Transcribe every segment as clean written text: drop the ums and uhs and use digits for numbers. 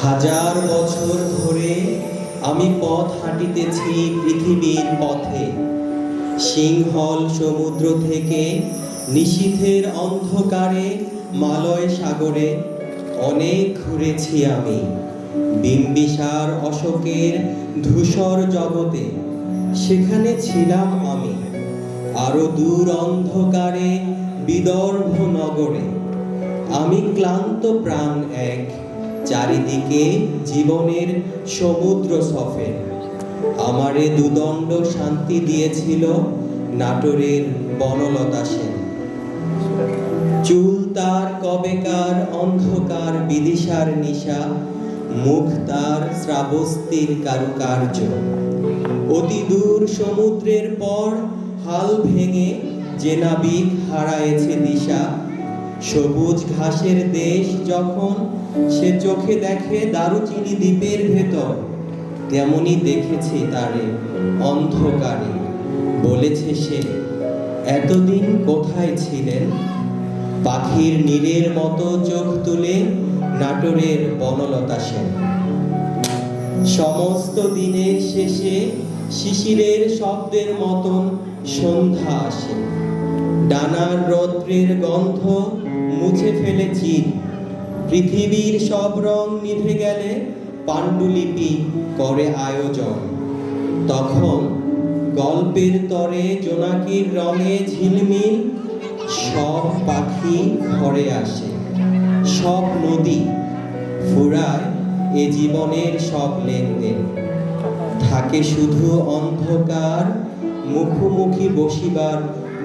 হাজার বছর ধরে আমি পথ হাঁটিতেছি পৃথিবীর পথে। সিংহল সমুদ্র থেকে নিশীথের অন্ধকারে মালয় সাগরে অনেক ঘুরেছি আমি। বিম্বিসার অশোকের ধূসর জগতে সেখানে ছিলাম আমি। আরো দূর অন্ধকারে বিদর্ভ নগরে আমি ক্লান্ত প্রাণ এক, চারিদিকে জীবনের সমুদ্র সফের। আমারে দুদণ্ড শান্তি দিয়েছিল নাটোরের বনলতা সেন। চুল তার কবেকার অন্ধকার বিদিশার নিশা, মুখ তার শ্রাবস্তির কারুকার্য। অতি দূর সমুদ্রের পর হাল ভেঙে যে নাবিক হারায়েছে দিশা, সবুজ ঘাসের দেশ যখন সে চোখে দেখে দারুচিনি দ্বীপের ভেতর, তেমনি দেখেছি তারে অন্ধকারে। বলেছে সে, এতদিন কোথায় ছিলেন? পাখির নীড়ের মতো চোখ তুলে নাটোরের বনলতা সেন। সমস্ত দিনের শেষে শিশিরের শব্দের মতন সন্ধ্যা আসে। ডানার রৌদ্রের গন্ধ মুছে ফেলে চির। পৃথিবীর সব রং নিভে গেলে পাণ্ডুলিপি করে আয়োজন। তখন গল্পের তরে জোনাকির রঙে ঝিলমিল সব পাখি ঘরে আসে। সব নদী ফুরায় এ জীবনের সব লেনদেন। থাকে শুধু অন্ধকার মুখোমুখি বসিবার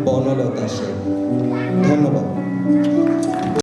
বনলতা সেন। ধন্যবাদ।